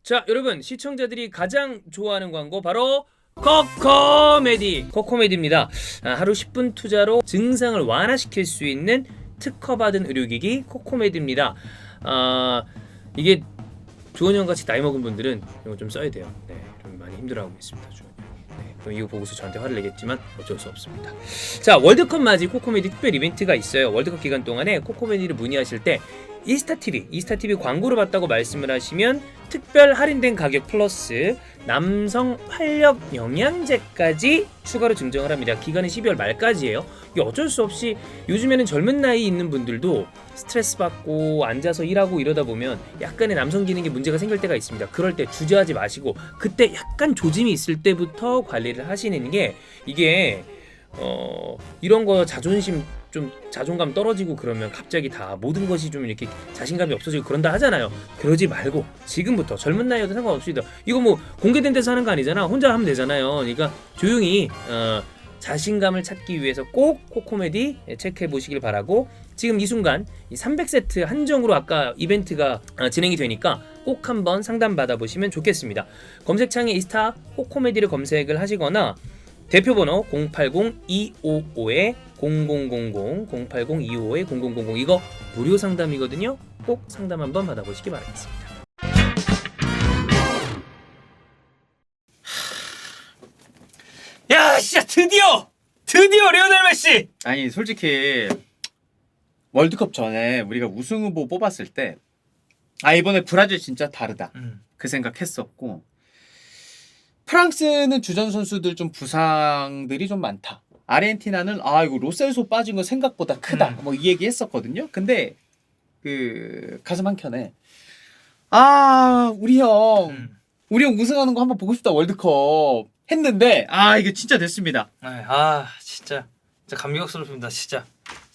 자, 여러분 시청자들이 가장 좋아하는 광고 바로 코코메디. 코코메디입니다. 하루 10분 투자로 증상을 완화시킬 수 있는 특허받은 의료기기 코코메디입니다. 이게 주원이 같이 나이 먹은 분들은 이거 좀 써야 돼요. 네, 좀 많이 힘들어하고 있습니다. 주원이. 네, 그럼 이거 보고서 저한테 화를 내겠지만 어쩔 수 없습니다. 자, 월드컵 맞이 코코메디 특별 이벤트가 있어요. 월드컵 기간 동안에 코코메디를 문의하실 때 이스타TV 광고를 봤다고 말씀을 하시면 특별 할인된 가격 플러스 남성 활력 영양제까지 추가로 증정을 합니다. 기간은 12월 말까지예요. 이게 어쩔 수 없이 요즘에는 젊은 나이 있는 분들도 스트레스 받고 앉아서 일하고 이러다 보면 약간의 남성 기능에 문제가 생길 때가 있습니다. 그럴 때 주저하지 마시고 그때 약간 조짐이 있을 때부터 관리를 하시는 게 이게 이런 거 자존심 좀 자존감 떨어지고 그러면 갑자기 다 모든 것이 좀 이렇게 자신감이 없어지고 그런다 하잖아요. 그러지 말고 지금부터 젊은 나이여도 상관없습니다. 이거 뭐 공개된 데서 하는 거 아니잖아. 혼자 하면 되잖아요. 그러니까 조용히 자신감을 찾기 위해서 꼭 코코메디 체크해 보시길 바라고, 지금 이 순간 이 300세트 한정으로 아까 이벤트가 진행이 되니까 꼭 한번 상담 받아보시면 좋겠습니다. 검색창에 이스타 코코메디를 검색을 하시거나 대표번호 080-255-0000 080-255-0000 이거 무료 상담이거든요. 꼭 상담 한번 받아보시기 바라겠습니다. 야, 진짜 드디어 리오넬 메시. 아니 솔직히 월드컵 전에 우리가 우승 후보 뽑았을 때 이번에 브라질 진짜 다르다 그 생각했었고, 프랑스는 주전 선수들 좀 부상들이 좀 많다. 아르헨티나는 이거 로셀소 빠진 거 생각보다 크다. 뭐 이 얘기 했었거든요. 근데 그 가슴 한켠에 우리 형 우승하는 거 한번 보고 싶다 월드컵 했는데 이게 진짜 됐습니다. 진짜 감격스럽습니다. 진짜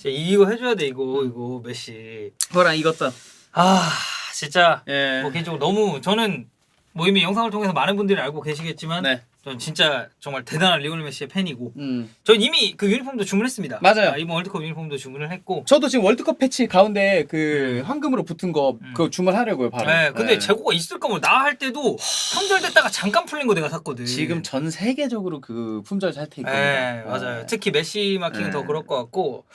이거 해줘야 돼. 이거 메시. 그거랑 이것도 진짜 예. 뭐 개인적으로 너무 저는 뭐 이미 영상을 통해서 많은 분들이 알고 계시겠지만 네. 전 진짜 정말 대단한 리오넬 메시의 팬이고 전 전 이미 그 유니폼도 주문했습니다. 맞아요. 이번 월드컵 유니폼도 주문을 했고. 저도 지금 월드컵 패치 가운데 그 황금으로 붙은 거 그거 주문하려고요 바로. 네, 근데 재고가 있을까 뭐 나 할 때도 품절됐다가 잠깐 풀린 거 내가 샀거든. 지금 전 세계적으로 그 품절 사태 있거든요. 네, 맞아요. 특히 메시 마킹은 네. 더 그럴 것 같고,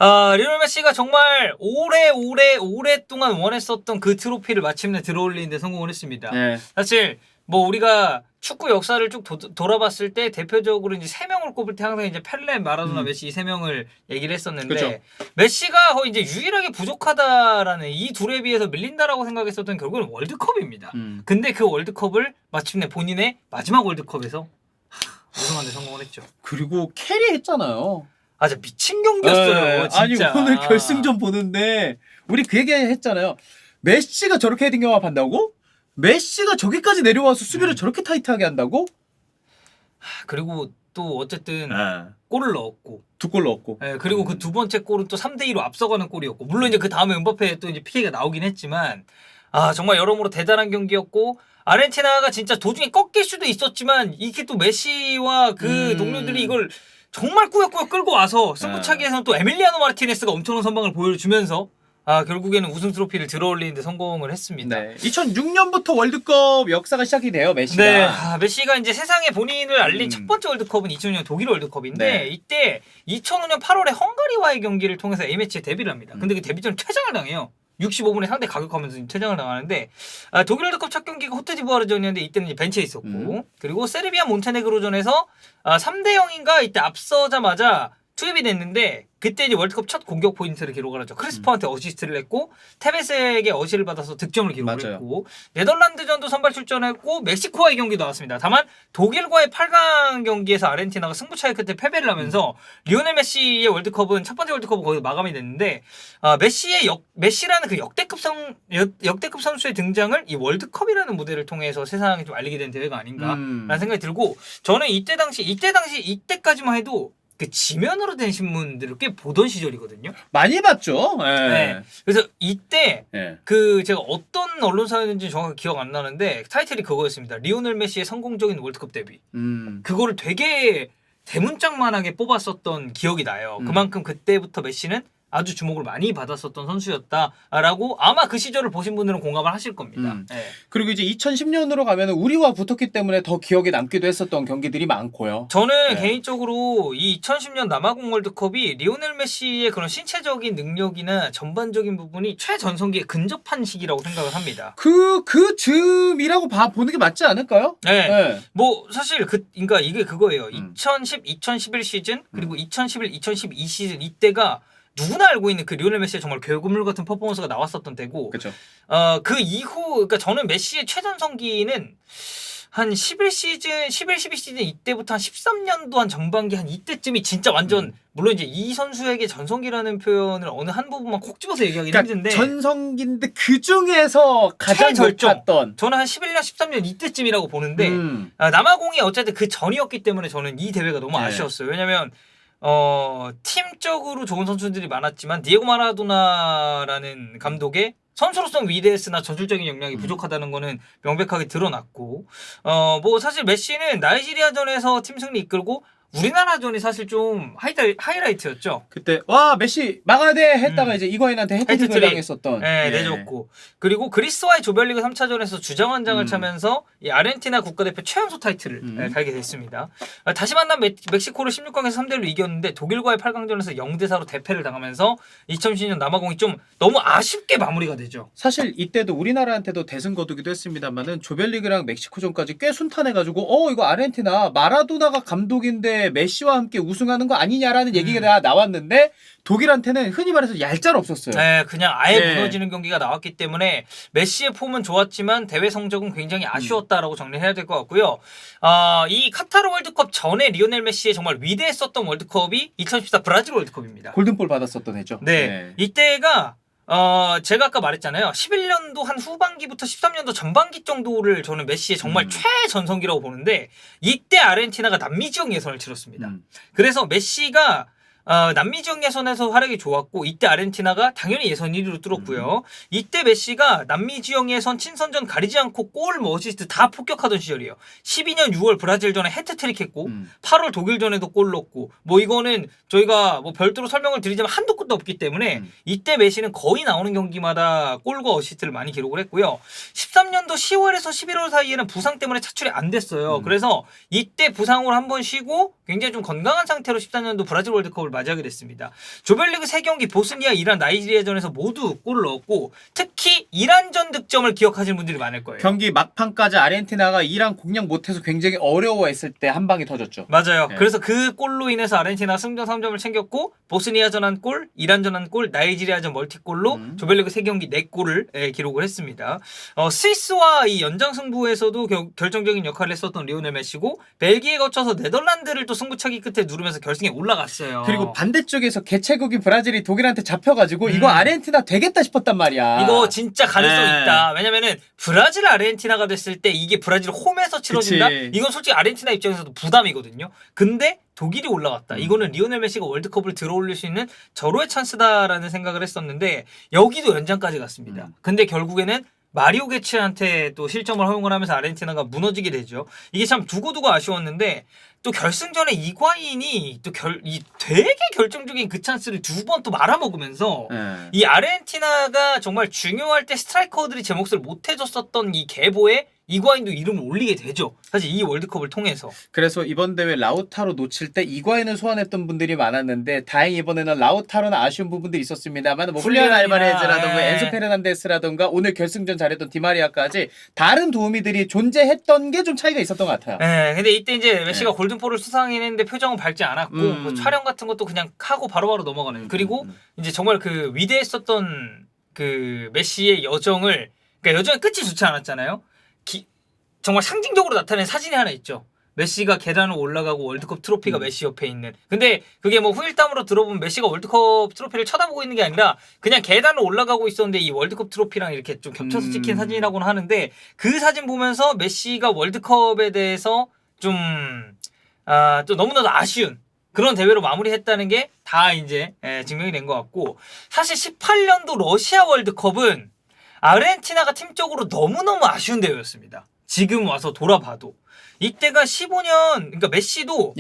리오넬 메시가 정말 오랫동안 원했었던 그 트로피를 마침내 들어올리는데 성공을 했습니다. 네. 사실 뭐 우리가 축구 역사를 쭉 돌아봤을 때 대표적으로 이제 세 명을 꼽을 때 항상 이제 펠레, 마라도나, 메시 이 세 명을 얘기를 했었는데, 그쵸. 메시가 거의 이제 유일하게 부족하다라는, 이 둘에 비해서 밀린다라고 생각했었던 결국은 월드컵입니다. 근데 그 월드컵을 마침내 본인의 마지막 월드컵에서 우승하는 데 성공을 했죠. 그리고 캐리했잖아요. 진짜 미친 경기였어요. 진짜. 아니 오늘 결승전 보는데 우리 그 얘기 했잖아요. 메시가 저렇게 헤딩 경합한다고? 메시가 저기까지 내려와서 수비를 저렇게 타이트하게 한다고? 그리고 또 어쨌든 네. 골을 넣었고, 2골 넣었고. 네, 그리고 그 두 번째 골은 또 3대2로 앞서가는 골이었고, 물론 이제 그 다음에 음바페에 또 이제 피해가 나오긴 했지만, 정말 여러모로 대단한 경기였고, 아르헨티나가 진짜 도중에 꺾일 수도 있었지만 이게 또 메시와 그 동료들이 이걸 정말 꾸역꾸역 끌고 와서 승부차기에서는 또 에밀리아노 마르티네스가 엄청난 선방을 보여주면서 결국에는 우승 트로피를 들어올리는 데 성공을 했습니다. 네. 2006년부터 월드컵 역사가 시작이 돼요, 메시가. 네, 메시가 이제 세상에 본인을 알린 첫 번째 월드컵은 2006년 독일 월드컵인데, 네. 이때 2005년 8월에 헝가리와의 경기를 통해서 A매치에 데뷔를 합니다. 근데 그 데뷔전 퇴장을 당해요. 65분에 상대 가격하면서 퇴장을 당하는데, 독일 월드컵 첫 경기가 호트디부아르전이었는데 이때는 이제 벤치에 있었고, 그리고 세르비아 몬테네그로전에서 3대0인가 이때 앞서자마자 투입이 됐는데, 그때 이제 월드컵 첫 공격 포인트를 기록을 하죠. 크리스퍼한테 어시스트를 했고, 테베스에게 어시를 받아서 득점을 기록을 맞아요. 했고, 네덜란드전도 선발 출전했고, 멕시코와의 경기도 나왔습니다. 다만 독일과의 8강 경기에서 아르헨티나가 승부차이 끝에 패배를 하면서 리오넬 메시의 월드컵은 첫 번째 월드컵은 거기서 마감이 됐는데, 메시라는 그 역대급 선수의 등장을 이 월드컵이라는 무대를 통해서 세상에 좀 알리게 된 대회가 아닌가라는 생각이 들고, 저는 이때까지만 해도 그 지면으로 된 신문들을 꽤 보던 시절이거든요. 많이 봤죠. 네. 그래서 이때 네. 그 제가 어떤 언론사였는지 정확히 기억 안 나는데 타이틀이 그거였습니다. 리오넬 메시의 성공적인 월드컵 데뷔. 그거를 되게 대문짝만하게 뽑았었던 기억이 나요. 그만큼 그때부터 메시는 아주 주목을 많이 받았었던 선수였다라고 아마 그 시절을 보신 분들은 공감을 하실 겁니다. 네. 그리고 이제 2010년으로 가면 우리와 붙었기 때문에 더 기억에 남기도 했었던 경기들이 많고요. 저는 네. 개인적으로 이 2010년 남아공 월드컵이 리오넬 메시의 그런 신체적인 능력이나 전반적인 부분이 최전성기에 근접한 시기라고 생각을 합니다. 그 즈음이라고 보는 게 맞지 않을까요? 네. 네. 뭐 사실 그러니까 이게 그거예요. 2010, 2011 시즌 그리고 2011, 2012 시즌 이때가 누구나 알고 있는 그 리오넬 메시의 정말 괴물 같은 퍼포먼스가 나왔었던 때고 그렇죠. 그 이후 그러니까 저는 메시의 최전성기는 한 11 시즌, 11, 12 시즌 이때부터 한 13년도 한 전반기 한 이때쯤이 진짜 완전 물론 이제 이 선수에게 전성기라는 표현을 어느 한 부분만 콕 집어서 얘기하기 그러니까 힘든데 전성기인데 그 중에서 가장 최절정. 높았던. 저는 한 11년, 13년 이때쯤이라고 보는데 남아공이 어쨌든 그 전이었기 때문에 저는 이 대회가 너무 네. 아쉬웠어요. 왜냐면 팀적으로 좋은 선수들이 많았지만 디에고 마라도나라는 감독의 선수로서는 위대했으나 전술적인 역량이 부족하다는 거는 명백하게 드러났고 뭐 사실 메시는 나이지리아전에서 팀 승리 이끌고 우리나라전이 사실 좀 하이라이트였죠. 그때 와 메시 막아야 돼 했다가 이제 이거인한테 헤트트릭을 헤트트릭. 당했었던. 네, 예. 내줬고 그리고 그리스와의 조별리그 3차전에서 주장원장을 차면서 이 아르헨티나 국가대표 최연소 타이틀을 달게 됐습니다. 다시 만난 멕시코를 16강에서 3대1로 이겼는데 독일과의 8강전에서 0대4로 대패를 당하면서 2012년 남아공이 좀 너무 아쉽게 마무리가 되죠. 사실 이때도 우리나라한테도 대승 거두기도 했습니다만은 조별리그랑 멕시코전까지 꽤 순탄해가지고 이거 아르헨티나 마라도나가 감독인데 메시와 함께 우승하는 거 아니냐라는 얘기가 다 나왔는데 독일한테는 흔히 말해서 얄짤 없었어요. 네, 그냥 아예 네. 무너지는 경기가 나왔기 때문에 메시의 폼은 좋았지만 대회 성적은 굉장히 아쉬웠다라고 정리해야 될 것 같고요. 이 카타르 월드컵 전에 리오넬 메시의 정말 위대했었던 월드컵이 2014 브라질 월드컵입니다. 골든볼 받았었던 해죠. 네, 이때가 제가 아까 말했잖아요. 11년도 한 후반기부터 13년도 전반기 정도를 저는 메시의 정말 최전성기라고 보는데 이때 아르헨티나가 남미 지역 예선을 치렀습니다. 그래서 메시가 남미 지역 예선에서 활약이 좋았고 이때 아르헨티나가 당연히 예선 1위로 뚫었고요. 이때 메시가 남미 지역 예선 친선전 가리지 않고 골, 어시스트 다 폭격하던 시절이에요. 12년 6월 브라질전에 해트트릭 했고 8월 독일전에도 골 넣었고 뭐 이거는 저희가 뭐 별도로 설명을 드리자면 한도 끝도 없기 때문에 이때 메시는 거의 나오는 경기마다 골과 어시스트를 많이 기록을 했고요. 13년도 10월에서 11월 사이에는 부상 때문에 차출이 안 됐어요. 그래서 이때 부상으로 한번 쉬고 굉장히 좀 건강한 상태로 14년도 브라질 월드컵을 맞이하게 됐습니다. 조별리그 3경기 보스니아, 이란, 나이지리아전에서 모두 골을 넣었고 특히 이란전 득점을 기억하시는 분들이 많을 거예요. 경기 막판까지 아르헨티나가 이란 공략 못해서 굉장히 어려워했을 때 한 방이 터졌죠. 맞아요. 네. 그래서 그 골로 인해서 아르헨티나가 승점 3점을 챙겼고 보스니아전 한 골, 이란전 한 골, 나이지리아전 멀티골로 조별리그 3경기 4골을 기록을 했습니다. 스위스와 이 연장 승부에서도 결정적인 역할을 했었던 리오넬 메시고 벨기에 거쳐서 네덜란드를 또 승부차기 끝에 누르면서 결승에 올라갔어요. 그리고 반대쪽에서 개최국인 브라질이 독일한테 잡혀가지고 이거 아르헨티나 되겠다 싶었단 말이야. 이거 진짜 가능성 네. 있다. 왜냐면은 브라질 아르헨티나가 됐을 때 이게 브라질 홈에서 치러진다. 그치. 이건 솔직히 아르헨티나 입장에서도 부담이거든요. 근데 독일이 올라갔다. 이거는 리오넬 메시가 월드컵을 들어올릴 수 있는 절호의 찬스다라는 생각을 했었는데 여기도 연장까지 갔습니다. 근데 결국에는 마리오 게츠한테 또 실점을 허용을 하면서 아르헨티나가 무너지게 되죠. 이게 참 두고두고 아쉬웠는데 또 결승전에 이과인이 또 되게 결정적인 그 찬스를 두 번 또 말아먹으면서 이 아르헨티나가 정말 중요할 때 스트라이커들이 제 몫을 못 해줬었던 이 계보에 이과인도 이름을 올리게 되죠. 사실 이 월드컵을 통해서. 그래서 이번 대회 라우타로 놓칠 때 이과인을 소환했던 분들이 많았는데 다행히 이번에는 라우타로는 아쉬운 부분들이 있었습니다만 뭐 훌리안 알바레즈라든가 엔소 페르난데스라든가 오늘 결승전 잘했던 디마리아까지 다른 도우미들이 존재했던 게 좀 차이가 있었던 것 같아요. 네, 근데 이때 이제 메시가 골든볼을 수상했는데 표정은 밝지 않았고 뭐 촬영 같은 것도 그냥 하고 바로바로 넘어가는. 그리고 이제 정말 그 위대했었던 그 메시의 여정을 그러니까 여정의 끝이 좋지 않았잖아요. 정말 상징적으로 나타낸 사진이 하나 있죠. 메시가 계단을 올라가고 월드컵 트로피가 메시 옆에 있는. 근데 그게 뭐 후일담으로 들어보면 메시가 월드컵 트로피를 쳐다보고 있는 게 아니라 그냥 계단을 올라가고 있었는데 이 월드컵 트로피랑 이렇게 좀 겹쳐서 찍힌 사진이라고는 하는데 그 사진 보면서 메시가 월드컵에 대해서 좀 또 너무나도 아쉬운 그런 대회로 마무리했다는 게 다 이제 증명이 된 것 같고 사실 18년도 러시아 월드컵은 아르헨티나가 팀적으로 너무너무 아쉬운 대회였습니다. 지금 와서 돌아봐도 이때가 15년 그러니까 메시도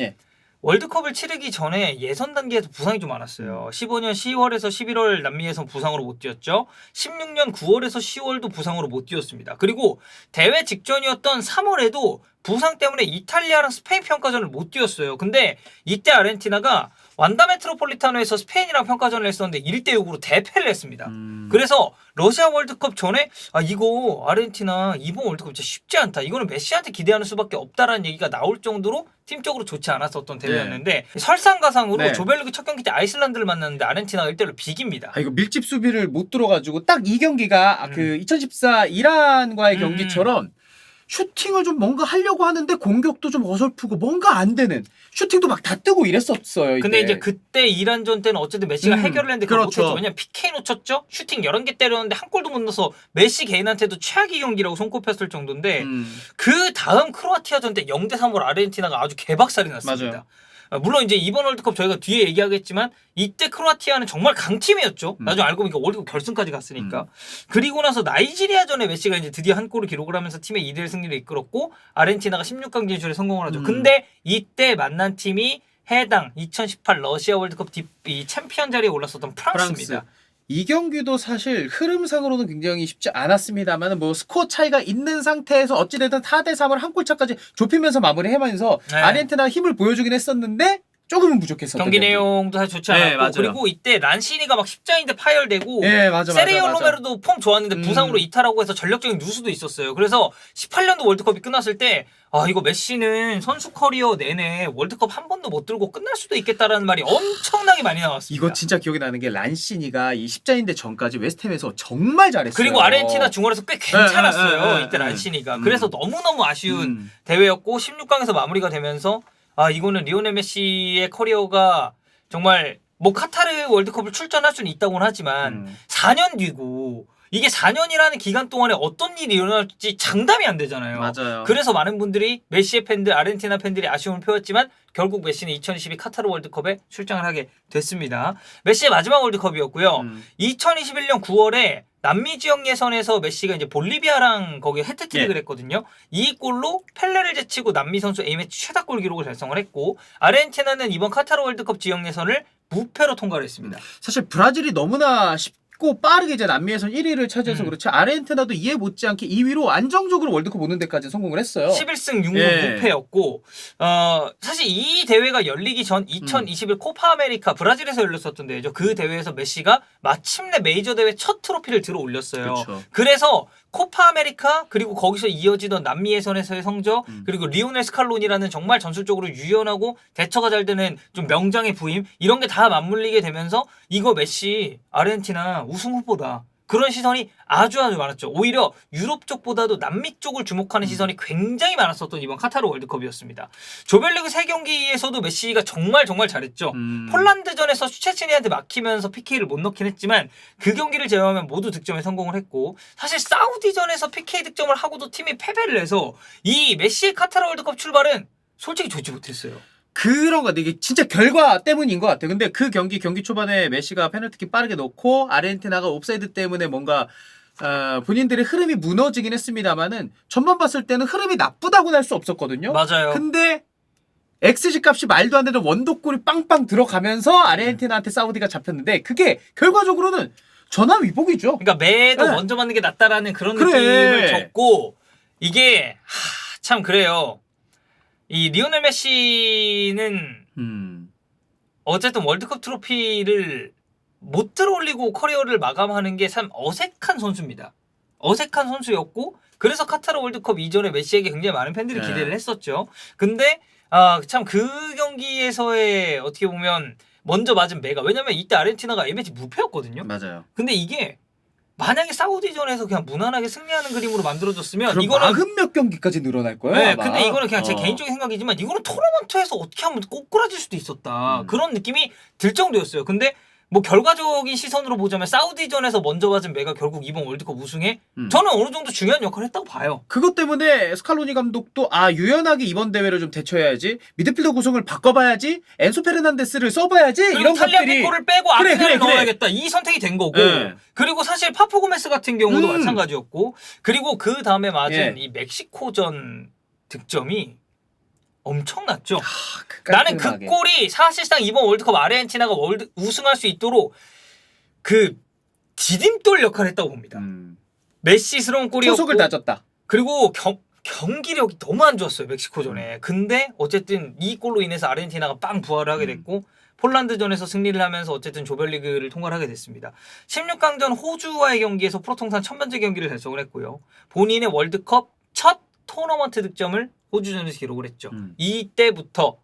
월드컵을 치르기 전에 예선 단계에서 부상이 좀 많았어요. 15년 10월에서 11월 남미 예선 부상으로 못 뛰었죠. 16년 9월에서 10월도 부상으로 못 뛰었습니다. 그리고 대회 직전이었던 3월에도 부상 때문에 이탈리아랑 스페인 평가전을 못 뛰었어요. 근데 이때 아르헨티나가 완다 메트로폴리타노에서 스페인이랑 평가전을 했었는데 1대6으로 대패를 했습니다. 그래서 러시아 월드컵 전에 이거 아르헨티나 이번 월드컵 진짜 쉽지 않다. 이거는 메시한테 기대하는 수밖에 없다라는 얘기가 나올 정도로 팀적으로 좋지 않았었던 대회였는데 설상가상으로 네. 조별리그 첫 경기 때 아이슬란드를 만났는데 아르헨티나가 1대1로 비깁니다. 이거 밀집 수비를 못 들어가지고 딱 이 경기가 그 2014 이란과의 경기처럼 슈팅을 좀 뭔가 하려고 하는데 공격도 좀 어설프고 뭔가 안 되는 슈팅도 막 다 뜨고 이랬었어요. 이때. 근데 이제 그때 이란전 때는 어쨌든 메시가 해결을 했는데 그걸 그렇죠. 못했죠. 왜냐면 PK 놓쳤죠. 슈팅 11개 때렸는데 한 골도 못 넣어서 메시 개인한테도 최악의 경기라고 손꼽혔을 정도인데 그 다음 크로아티아전 때 0대3으로 아르헨티나가 아주 개박살이 났습니다. 맞아요. 물론 이제 이번 월드컵 저희가 뒤에 얘기하겠지만 이때 크로아티아는 정말 강팀이었죠. 나중에 알고 보니까 월드컵 결승까지 갔으니까. 그리고 나서 나이지리아전에 메시가 이제 드디어 한 골을 기록을 하면서 팀의 2대1 승리를 이끌었고 아르헨티나가 16강 진출에 성공을 하죠. 근데 이때 만난 팀이 해당 2018 러시아 월드컵 이 챔피언 자리에 올랐었던 프랑스입니다. 이 경기도 사실 흐름상으로는 굉장히 쉽지 않았습니다만 뭐 스코어 차이가 있는 상태에서 어찌됐든 4대3을 한 골차까지 좁히면서 마무리하면서 네. 아르헨티나가 힘을 보여주긴 했었는데 조금은 부족했었던 경기 내용도 사실 좋지 않았고 맞아요. 그리고 이때 란시니가 막 십자인대 파열되고 네, 맞아. 세레이오 로메로도 폼 좋았는데 부상으로 이탈하고 해서 전력적인 누수도 있었어요. 그래서 18년도 월드컵이 끝났을 때 이거 메시는 선수 커리어 내내 월드컵 한 번도 못 들고 끝날 수도 있겠다라는 말이 엄청나게 많이 나왔습니다. 이거 진짜 기억이 나는 게 란시니가 이 십자인대 전까지 웨스트햄에서 정말 잘했어요. 그리고 아르헨티나 중원에서 꽤 괜찮았어요. 네, 이때 네. 란시니가. 그래서 너무너무 아쉬운 대회였고 16강에서 마무리가 되면서 이거는 리오넬 메시의 커리어가 정말 뭐 카타르 월드컵을 출전할 수는 있다고는 하지만 4년 뒤고 이게 4년이라는 기간 동안에 어떤 일이 일어날지 장담이 안 되잖아요. 맞아요. 그래서 많은 분들이 메시의 팬들, 아르헨티나 팬들이 아쉬움을 표했지만 결국 메시는 2022 카타르 월드컵에 출장을 하게 됐습니다. 메시의 마지막 월드컵이었고요. 2021년 9월에 남미 지역 예선에서 메시가 이제 볼리비아랑 거기 해트트릭을 했거든요. 이 골로 펠레를 제치고 남미 선수 A매치 최다골 기록을 달성을 했고 아르헨티나는 이번 카타르 월드컵 지역 예선을 무패로 통과를 했습니다. 사실 브라질이 너무나 쉽고 빠르게 이제 남미에선 1위를 차지해서 그렇지 아르헨티나도 이해 못지않게 2위로 안정적으로 월드컵 오는 데까지 성공을 했어요. 11승 6무 무패였고 사실 이 대회가 열리기 전 2021 코파 아메리카 브라질에서 열렸었던 대회죠. 그 대회에서 메시가 마침내 메이저 대회 첫 트로피를 들어 올렸어요. 그쵸. 그래서 코파 아메리카 그리고 거기서 이어지던 남미 예선에서의 성적 그리고 리오넬 스칼로니라는 정말 전술적으로 유연하고 대처가 잘 되는 좀 명장의 부임 이런 게 다 맞물리게 되면서 이거 메시 아르헨티나 우승 후보다. 그런 시선이 아주 많았죠. 오히려 유럽 쪽보다도 남미 쪽을 주목하는 시선이 굉장히 많았었던 이번 카타르 월드컵이었습니다. 조별리그 3경기에서도 메시가 정말 잘했죠. 폴란드전에서 슈체치니한테 막히면서 PK를 못 넣긴 했지만 그 경기를 제외하면 모두 득점에 성공을 했고 사실 사우디전에서 PK 득점을 하고도 팀이 패배를 해서 이 메시의 카타르 월드컵 출발은 솔직히 좋지 못했어요. 그런 거 이게 진짜 결과 때문인 것 같아요. 근데 그 경기 초반에 메시가 페널티킥 빠르게 넣고 아르헨티나가 옵사이드 때문에 뭔가 본인들의 흐름이 무너지긴 했습니다만은 전반 봤을 때는 흐름이 나쁘다고는 할 수 없었거든요. 맞아요. 근데 XG 값이 말도 안 되는 원더골이 빵빵 들어가면서 아르헨티나한테 사우디가 잡혔는데 그게 결과적으로는 전화위복이죠. 그러니까 매도 네. 먼저 맞는 게 낫다라는 그런 그래. 느낌을 줬고 이게 참 그래요. 이 리오넬 메시는 어쨌든 월드컵 트로피를 못 들어올리고 커리어를 마감하는 게 참 어색한 선수입니다. 어색한 선수였고 그래서 카타르 월드컵 이전에 메시에게 굉장히 많은 팬들이 기대를 했었죠. 근데 참 그 경기에서의 어떻게 보면 먼저 맞은 매가 왜냐면 이때 아르헨티나가 A매치 무패였거든요. 맞아요. 근데 이게 만약에 사우디전에서 그냥 무난하게 승리하는 그림으로 만들어졌으면 그럼 이거는 40몇 경기까지 늘어날 거예요. 네, 아마. 근데 이거는 그냥 제 개인적인 생각이지만 이거는 토너먼트에서 어떻게 하면 꼬꾸라질 수도 있었다. 그런 느낌이 들 정도였어요. 근데 뭐 결과적인 시선으로 보자면 사우디전에서 먼저 맞은 매가 결국 이번 월드컵 우승에 저는 어느 정도 중요한 역할을 했다고 봐요. 그것 때문에 스칼로니 감독도 유연하게 이번 대회를 좀 대처해야지 미드필더 구성을 바꿔봐야지 엔소 페르난데스를 써봐야지 그리고 이런 탈리아 것들이 피코를 빼고 아키나를 넣어야겠다. 이 선택이 된 거고 네. 그리고 사실 파포 고메스 같은 경우도 마찬가지였고 그리고 그 다음에 맞은 이 멕시코전 득점이 엄청났죠. 그 나는 그 깔끔하게. 골이 사실상 이번 월드컵 아르헨티나가 우승할 수 있도록 그 디딤돌 역할을 했다고 봅니다. 메시스러운 골이었고 초속을 다졌다. 그리고 경기력이 너무 안 좋았어요 멕시코전에. 근데 어쨌든 이 골로 인해서 아르헨티나가 빵 부활을 하게 됐고 폴란드전에서 승리를 하면서 어쨌든 조별리그를 통과를 하게 됐습니다. 16강전 호주와의 경기에서 프로통산 1000번째 경기를 달성을 했고요. 본인의 월드컵 첫 토너먼트 득점을 호주전에서 기록을 했죠. 이때부터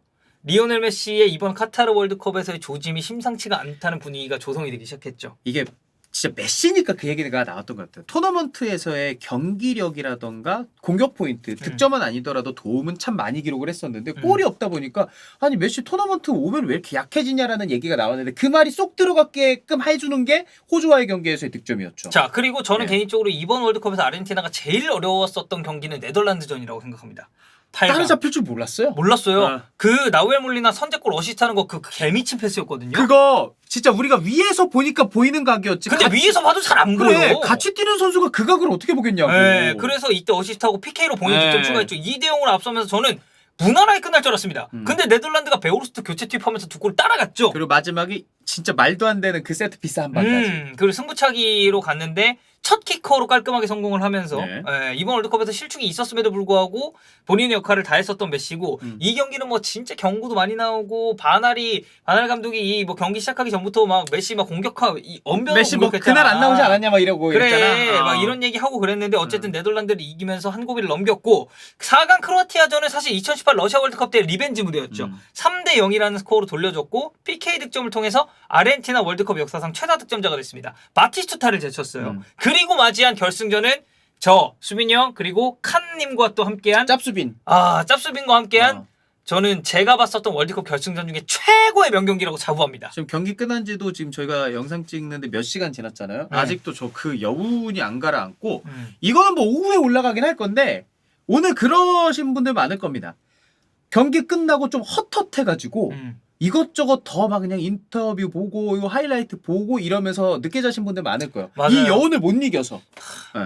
리오넬 메시의 이번 카타르 월드컵에서의 조짐이 심상치가 않다는 분위기가 조성이 되기 시작했죠. 이게 진짜 메시니까 그 얘기가 나왔던 것 같아요. 토너먼트에서의 경기력이라던가 공격 포인트, 득점은 아니더라도 도움은 참 많이 기록을 했었는데 골이 없다 보니까 아니 메시 토너먼트 오면 왜 이렇게 약해지냐라는 얘기가 나왔는데 그 말이 쏙 들어가게끔 해주는 게 호주와의 경기에서의 득점이었죠. 자, 그리고 저는 네. 개인적으로 이번 월드컵에서 아르헨티나가 제일 어려웠었던 경기는 네덜란드전이라고 생각합니다. 땅을 잡힐 줄 몰랐어요. 몰랐어요. 그 나우엘 몰리나 선제골 어시스트하는 거 그 개미친 패스였거든요. 그거 진짜 우리가 위에서 보니까 보이는 각이었지. 근데 위에서 봐도 잘 안 그래, 보여요. 같이 뛰는 선수가 그 각을 어떻게 보겠냐고. 네, 그래서 이때 어시스트하고 PK로 본인 네. 득점 추가했죠. 2대0으로 앞서면서 저는 무난하게 끝날 줄 알았습니다. 근데 네덜란드가 베오르스트 교체 투입하면서 두 골 따라갔죠. 그리고 마지막에 진짜 말도 안 되는 그 세트 피스 한 방까지. 그리고 승부차기로 갔는데 첫 키커로 깔끔하게 성공을 하면서 네. 이번 월드컵에서 실축이 있었음에도 불구하고 본인의 역할을 다했었던 메시고 이 경기는 뭐 진짜 경고도 많이 나오고 바날 감독이 이 뭐 경기 시작하기 전부터 막 메시 막 공격하고 언변으로 메시 뭐 공격했잖아. 그날 안 나오지 않았냐 막 이러고 그래 이랬잖아. 막 이런 얘기 하고 그랬는데 어쨌든 네덜란드를 이기면서 한 고비를 넘겼고 4강 크로아티아전은 사실 2018 러시아 월드컵 때 리벤지 무대였죠. 3대 0이라는 스코어로 돌려줬고 PK 득점을 통해서 아르헨티나 월드컵 역사상 최다 득점자가 됐습니다. 바티스투타를 제쳤어요. 그리고 맞이한 결승전은 저 수빈이 형 그리고 칸님과 또 함께한 짭수빈. 짭수빈과 함께한 저는 제가 봤었던 월드컵 결승전 중에 최고의 명경기라고 자부합니다. 지금 경기 끝난 지도 지금 저희가 영상 찍는데 몇 시간 지났잖아요. 네. 아직도 저 그 여운이 안 가라앉고 이거는 뭐 오후에 올라가긴 할 건데 오늘 그러신 분들 많을 겁니다. 경기 끝나고 좀 헛헛해가지고 이것저것 더 막 그냥 인터뷰 보고 이거 하이라이트 보고 이러면서 늦게 자신 분들 많을 거예요. 맞아요. 이 여운을 못 이겨서.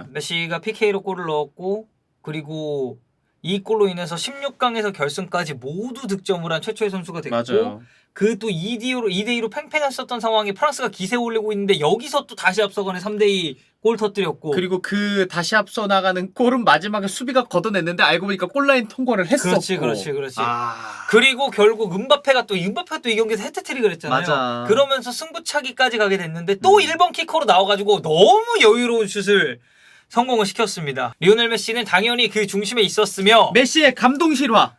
메시가 PK로 골을 넣었고 그리고 이 골로 인해서 16강에서 결승까지 모두 득점을 한 최초의 선수가 됐고 맞아요. 그 또 2대2로 팽팽했었던 상황에 프랑스가 기세 올리고 있는데 여기서 또 다시 앞서가는 3대2 골 터뜨렸고 그리고 그 다시 앞서 나가는 골은 마지막에 수비가 걷어냈는데 알고 보니까 골라인 통과를 했었고. 그렇지. 아. 그리고 결국 음바페가 또 이 경기에서 해트트릭을 했잖아요. 맞아. 그러면서 승부차기까지 가게 됐는데 또 1번 키커로 나와가지고 너무 여유로운 슛을 성공을 시켰습니다. 리오넬 메시는 당연히 그 중심에 있었으며 메시의 감동 실화.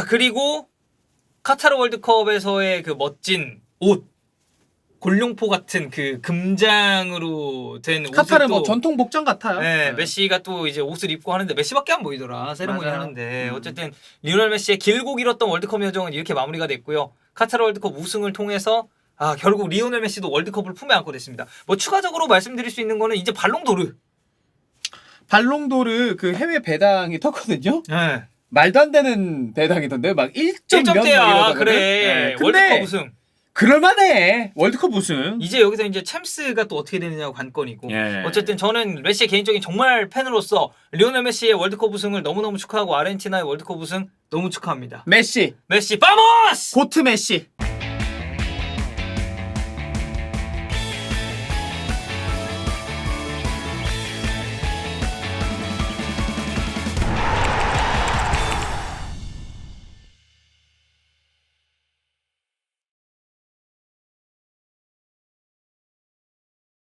그리고 카타르 월드컵에서의 그 멋진 옷 골룡포 같은 그 금장으로 된 옷을 카타르 또 뭐 전통 복장 같아요. 네, 메시가 또 이제 옷을 입고 하는데 메시밖에 안 보이더라. 세레모니 맞아요. 하는데 어쨌든 리오넬 메시의 길고 길었던 월드컵 여정은 이렇게 마무리가 됐고요. 카타르 월드컵 우승을 통해서 결국 리오넬 메시도 월드컵을 품에 안고 됐습니다. 뭐 추가적으로 말씀드릴 수 있는 거는 이제 발롱도르. 발롱도르 그 해외 배당이 떴거든요. 네. 말도 안 되는 배당이던데 막 1점 몇 일점대야. 그래. 근데 월드컵 우승. 그럴만해. 월드컵 우승. 이제 여기서 이제 챔스가 또 어떻게 되느냐가 관건이고 예. 어쨌든 저는 메시의 개인적인 정말 팬으로서 리오넬 메시의 월드컵 우승을 너무너무 축하하고 아르헨티나의 월드컵 우승 너무 축하합니다. 메시. 메시 파모스! 고트 메시.